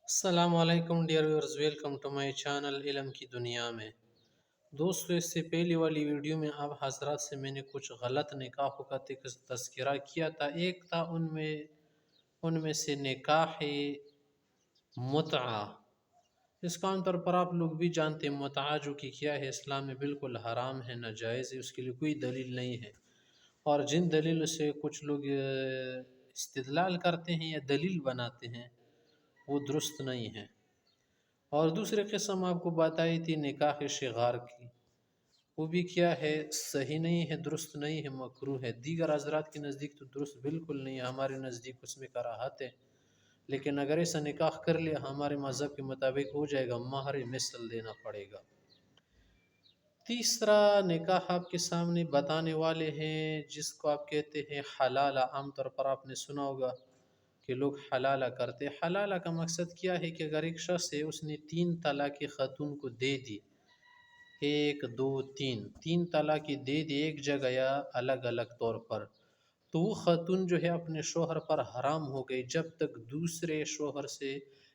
السلام علیکم dear viewers, welcome to my channel علم کی دنیا میں۔ دوستو، اس سے پہلی والی ویڈیو میں آپ حضرات سے میں نے کچھ غلط نکاحوں کا تذکرہ کیا تھا۔ ایک تھا ان میں سے نکاح متعہ۔ اس کا عام طور پر آپ لوگ بھی جانتے ہیں، متعہ جو کہ کیا ہے، اسلام میں بالکل حرام ہے، ناجائز ہے، اس کے لیے کوئی دلیل نہیں ہے۔ اور جن دلیلوں سے کچھ لوگ استدلال کرتے ہیں یا دلیل بناتے ہیں وہ درست نہیں ہے۔ اور دوسری قسم آپ کو بتائی تھی نکاح شغار کی، وہ بھی کیا ہے، صحیح نہیں ہے، درست نہیں ہے، مکروہ ہے۔ دیگر حضرات کے نزدیک تو درست بالکل نہیں ہے، ہمارے نزدیک اس میں کراہت ہے، لیکن اگر ایسا نکاح کر لیا ہمارے مذہب کے مطابق ہو جائے گا، مہر مثل دینا پڑے گا۔ تیسرا نکاح آپ کے سامنے بتانے والے ہیں، جس کو آپ کہتے ہیں حلالہ۔ عام طور پر آپ نے سنا ہوگا کہ لوگ حلالہ کرتے۔ حلالہ کا مقصد کیا ہے کہ اگر ایک شخص ہے، اس نے 3 طلاق خاتون کو دے دی، 1 2 3 3 طلاق دے دی ایک جگہ یا الگ الگ طور پر، تو وہ خاتون جو ہے اپنے شوہر پر حرام ہو گئی جب تک دوسرے شوہر سے،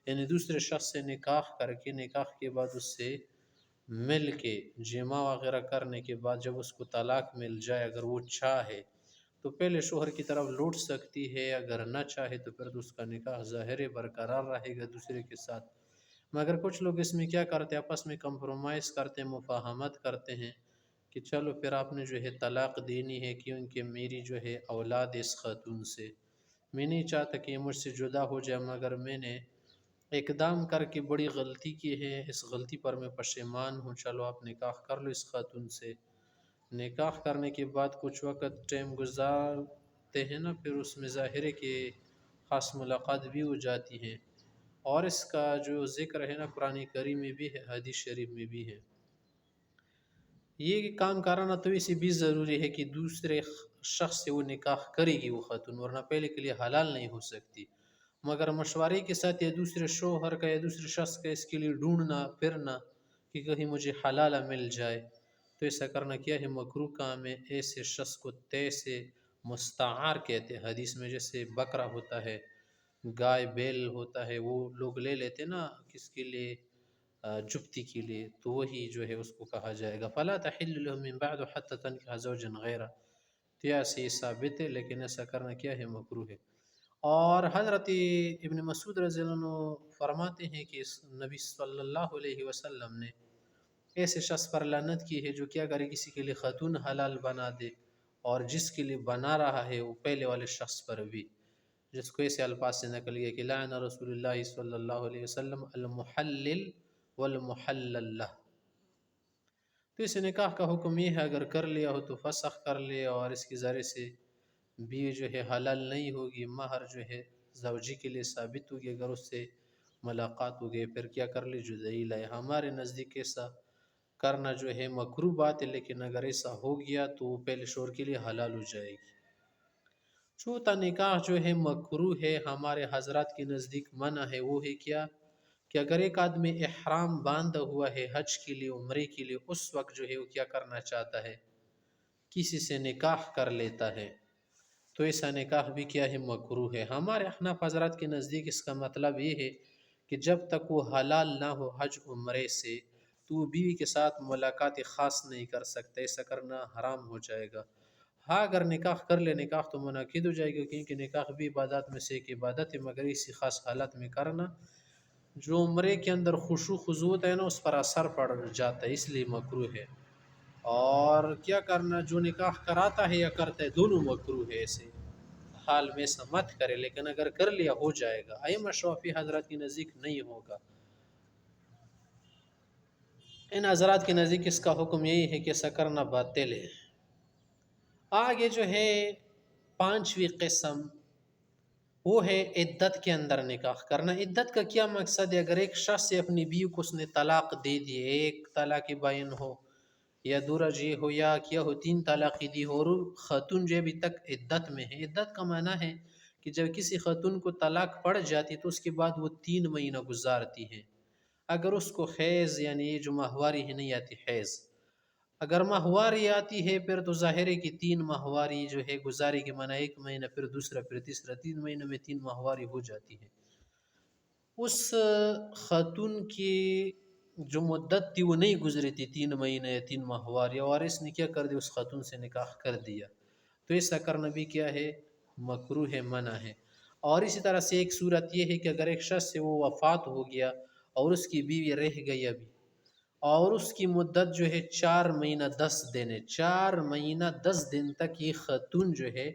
یعنی دوسرے شخص سے نکاح کر کے، نکاح کے بعد اس سے مل کے جمع وغیرہ کرنے کے بعد جب اس کو طلاق مل جائے، اگر وہ چاہے تو پہلے شوہر کی طرف لوٹ سکتی ہے، اگر نہ چاہے تو پھر اس کا نکاح ظاہر برقرار رہے گا دوسرے کے ساتھ۔ مگر کچھ لوگ اس میں کیا کرتے ہیں، آپس میں کمپرومائز کرتے ہیں، مفاہمت کرتے ہیں کہ چلو پھر آپ نے جو ہے طلاق دینی ہے، کیونکہ میری جو ہے اولاد اس خاتون سے، میں نہیں چاہتا کہ یہ مجھ سے جدا ہو جائے، مگر میں نے اقدام کر کے بڑی غلطی کی ہے، اس غلطی پر میں پشیمان ہوں، چلو آپ نکاح کر لو اس خاتون سے۔ نکاح کرنے کے بعد کچھ وقت ٹائم گزارتے ہیں نا، پھر اس میں ظاہر ہے کہ خاص ملاقات بھی ہو جاتی ہے، اور اس کا جو ذکر ہے نا قرآن کریم میں بھی ہے، حدیث شریف میں بھی ہے۔ یہ کام کرانا تو اسی بھی ضروری ہے کہ دوسرے شخص سے وہ نکاح کرے گی وہ خاتون، ورنہ پہلے کے لیے حلال نہیں ہو سکتی۔ مگر مشورے کے ساتھ یا دوسرے شوہر کا یا دوسرے شخص کا اس کے لیے ڈھونڈنا پھرنا کہ کہیں مجھے حلالہ مل جائے، تو ایسا کرنا کیا ہے، مکروہ کام ہے۔ ایسے شخص کو تے سے مستعار کہتے ہیں، حدیث میں جیسے بکرا ہوتا ہے، گائے بیل ہوتا ہے، وہ لوگ لے لیتے نا کس کے لیے، جفتی کے لیے، تو وہی جو ہے اس کو کہا جائے گا فلا تحل له من بعد حتى تنكح زوجا غیرہ۔ تو ایسے ثابت ہے، لیکن ایسا کرنا کیا ہے، مکروہ ہے۔ اور حضرت ابن مسعود رضی اللہ عنہ فرماتے ہیں کہ نبی صلی اللہ علیہ وسلم نے ایسے شخص پر لعنت کی ہے جو کیا کرے، کسی کے لیے خاتون حلال بنا دے، اور جس کے لیے بنا رہا ہے وہ پہلے والے شخص پر بھی، جس کو ایسے الفاظ سے نقل گیا کہ لعن رسول اللہ صلی اللہ علیہ وسلم المحلل والمحلل لہ۔ تو اس نکاح کا حکم یہ ہے، اگر کر لیا ہو تو فسخ کر لے، اور اس کے ذریعے سے بیوی جو ہے حلال نہیں ہوگی، مہر جو ہے زوجی کے لیے ثابت ہوگی، اگر اس سے ملاقات ہو گئی پھر کیا کر لی، جدائی لائے۔ ہمارے نزدیک ایسا کرنا جو ہے مکروہ بات ہے، لیکن اگر ایسا ہو گیا تو وہ پہلے شوہر کے لیے حلال ہو جائے گی۔ چوتھا نکاح جو ہے مکروہ ہے، ہمارے حضرات کے نزدیک منع ہے، وہ ہے کیا کہ اگر ایک آدمی احرام باندھا ہوا ہے حج کے لیے، عمرے کے لیے، اس وقت جو ہے وہ کیا کرنا چاہتا ہے، کسی سے نکاح کر لیتا ہے، تو ایسا نکاح بھی کیا ہے، مکروہ ہے۔ ہمارے احناف حضرات کے نزدیک اس کا مطلب یہ ہے کہ جب تک وہ حلال نہ ہو حج عمرے سے، تو وہ بیوی کے ساتھ ملاقات خاص نہیں کر سکتا، ایسا کرنا حرام ہو جائے گا۔ ہاں اگر نکاح کر لے، نکاح تو منعقد ہو جائے گا، کیونکہ نکاح بھی عبادات میں سے ایک عبادت ہے، مگر اسی خاص حالت میں کرنا جو عمرے کے اندر خشوع خضوع ہوتا ہے نا، اس پر اثر پڑ جاتا ہے، اس لیے مکروہ ہے۔ اور کیا کرنا، جو نکاح کراتا ہے یا کرتا ہے، دونوں مکروہ ہے، ایسے حال میں ایسا مت کرے، لیکن اگر کر لیا ہو جائے گا۔ ائمہ شافعی حضرات کے نزدیک نہیں ہوگا، ان حضرات کے نزدیک اس کا حکم یہی ہے کہ ایسا کرنا باطل ہے۔ آگے جو ہے 5ویں قسم، وہ ہے عدت کے اندر نکاح کرنا۔ عدت کا کیا مقصد ہے، اگر ایک شخص سے اپنی بیوی کو اس نے طلاق دے دی، ایک طلاق بائن ہو یا درجی ہو یا کیا ہو، 3 طلاق دی ہو، اور خاتون جو ابھی تک عدت میں ہے۔ عدت کا معنی ہے کہ جب کسی خاتون کو طلاق پڑ جاتی تو اس کے بعد وہ 3 مہینہ گزارتی ہے، اگر اس کو حیض، یعنی یہ جو ماہواری ہے نہیں آتی حیض، اگر ماہواری آتی ہے پھر تو ظاہر ہے کہ 3 ماہواری جو ہے گزارے کے معنی 1 مہینہ، پھر دوسرا، پھر تیسرا، 3 مہینوں میں 3 ماہواری ہو جاتی ہے۔ اس خاتون کی جو مدت تھی وہ نہیں گزری تھی، 3 مہینے 3 ماہوار، یا وارث نے کیا کر دیا، اس خاتون سے نکاح کر دیا، تو ایسا کرنا بھی کیا ہے، مکروہ ہے، منع ہے۔ اور اسی طرح سے ایک صورت یہ ہے کہ اگر ایک شخص سے وہ وفات ہو گیا اور اس کی بیوی رہ گئی ابھی، اور اس کی مدت جو ہے 4 مہینہ 10 دن ہے، 4 مہینہ 10 دن تک یہ خاتون جو ہے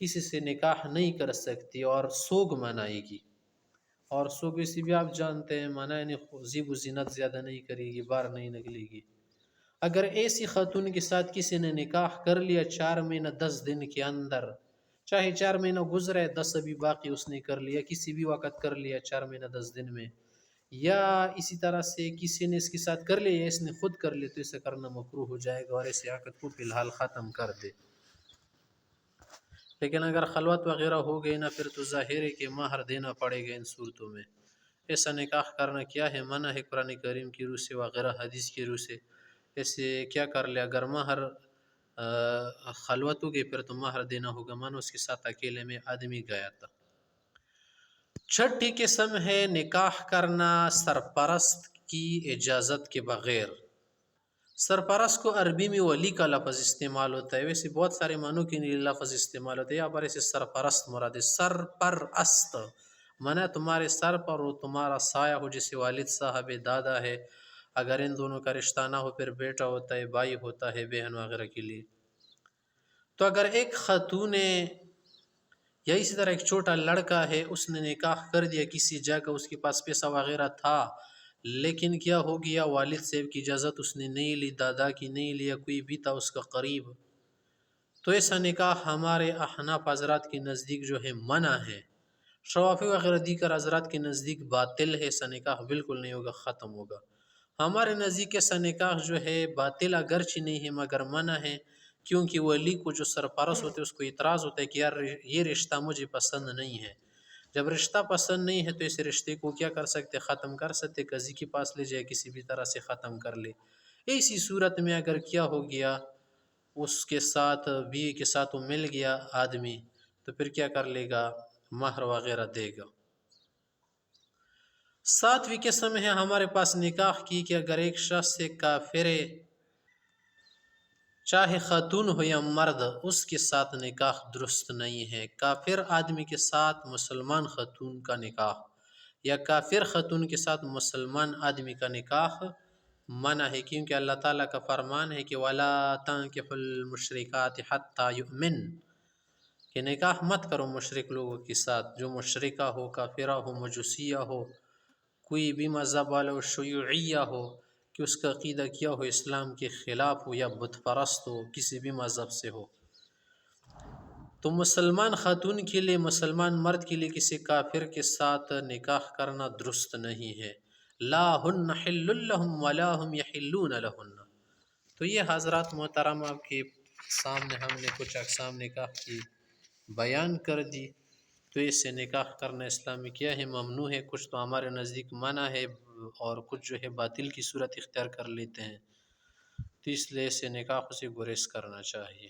کسی سے نکاح نہیں کر سکتی اور سوگ منائے گی، اور سوگ اسی بھی آپ جانتے ہیں مانا یعنی زیب و زینت زیادہ نہیں کرے گی، باہر نہیں نکلے گی۔ اگر ایسی خاتون کے ساتھ کسی نے نکاح کر لیا 4 مہینہ 10 دن کے اندر، چاہے 4 مہینہ گزرے 10 ابھی باقی اس نے کر لیا، کسی بھی وقت کر لیا 4 مہینہ 10 دن میں، یا اسی طرح سے کسی نے اس کے ساتھ کر لیا یا اس نے خود کر لیا، تو اسے کرنا مکروہ ہو جائے گا اور ایسے عقد کو فی الحال ختم کر دے۔ لیکن اگر خلوت وغیرہ ہو گئی نا، پھر تو ظاہر ہے کہ مہر دینا پڑے گا ان صورتوں میں۔ ایسا نکاح کرنا کیا ہے، منع ہے قرآن کریم کی روح سے وغیرہ حدیث کی روح سے۔ ایسے کیا کر لیا، اگر مہر خلوت ہو گئی پھر تو مہر دینا ہوگا، مانا اس کے ساتھ اکیلے میں آدمی گیا تھا۔ چھٹی قسم ہے نکاح کرنا سرپرست کی اجازت کے بغیر۔ سرپرست کو عربی میں ولی کا لفظ استعمال ہوتا ہے، ویسے بہت سارے معنوں کے لیے لفظ استعمال ہوتا ہے، یہاں پر اسے سرپرست مراد ہے۔ سرپرست مانا تمہارے سر پر ہو، تمہارا سایہ ہو، جیسے والد صاحب ہے، دادا ہے، اگر ان دونوں کا رشتہ نہ ہو پھر بیٹا ہوتا ہے، بھائی ہوتا ہے، بہن وغیرہ کے لیے۔ تو اگر ایک خاتون یا اسی طرح ایک چھوٹا لڑکا ہے، اس نے نکاح کر دیا کسی جگہ، اس کے پاس پیسہ وغیرہ تھا، لیکن کیا ہو گیا، والد صاحب کی اجازت اس نے نہیں لی، دادا کی نہیں لیا، کوئی بھی تھا اس کا قریب، تو ایسا نکاح ہمارے احناف حضرات کے نزدیک جو ہے منع ہے۔ شوافی وغیرہ دیگر حضرات کے نزدیک باطل ہے، ایسا نکاح بالکل نہیں ہوگا، ختم ہوگا۔ ہمارے نزدیک ایسا نکاح جو ہے باطل اگرچہ نہیں ہے مگر منع ہے، کیونکہ ولی کو جو سرپرست ہوتے ہیں اس کو اعتراض ہوتا ہے کہ یار یہ رشتہ مجھے پسند نہیں ہے۔ جب رشتہ پسند نہیں ہے تو اس رشتے کو کیا کر سکتے، ختم کر سکتے، قاضی کے پاس لے جائے، کسی بھی طرح سے ختم کر لے۔ اسی صورت میں اگر کیا ہو گیا، اس کے ساتھ بیوی کے ساتھ وہ مل گیا آدمی، تو پھر کیا کر لے گا، مہر وغیرہ دے گا۔ 7ویں قسم ہے ہمارے پاس نکاح کی کہ اگر ایک شخص سے کافر چاہے خاتون ہو یا مرد، اس کے ساتھ نکاح درست نہیں ہے۔ کافر آدمی کے ساتھ مسلمان خاتون کا نکاح یا کافر خاتون کے ساتھ مسلمان آدمی کا نکاح منع ہے، کیونکہ اللہ تعالیٰ کا فرمان ہے کہ وَلَا تَنْكِحُوا الْمُشْرِكَاتِ حَتَّى يُؤْمِنْ، کہ نکاح مت کرو مشرک لوگوں کے ساتھ، جو مشرکہ ہو، کافرہ ہو، مجوسیہ ہو، کوئی بھی مذہب والا ہو، شیوعیہ ہو، کہ اس کا عقیدہ کیا ہو، اسلام کے خلاف ہو یا بت پرست ہو، کسی بھی مذہب سے ہو۔ تو مسلمان خاتون کے لیے، مسلمان مرد کے لیے کسی کافر کے ساتھ نکاح کرنا درست نہیں ہے۔ لا ہن حل لہم ولا ہم یحلون لہن۔ تو یہ حضرات محترم آپ کے سامنے ہم نے کچھ اقسام نکاح کی بیان کر دی۔ تو اس سے نکاح کرنا اسلامی کیا ہے، ممنوع ہے، کچھ تو ہمارے نزدیک منع ہے اور کچھ جو ہے باطل کی صورت اختیار کر لیتے ہیں، تو اس لیے سے نکاح سے گریز کرنا چاہیے۔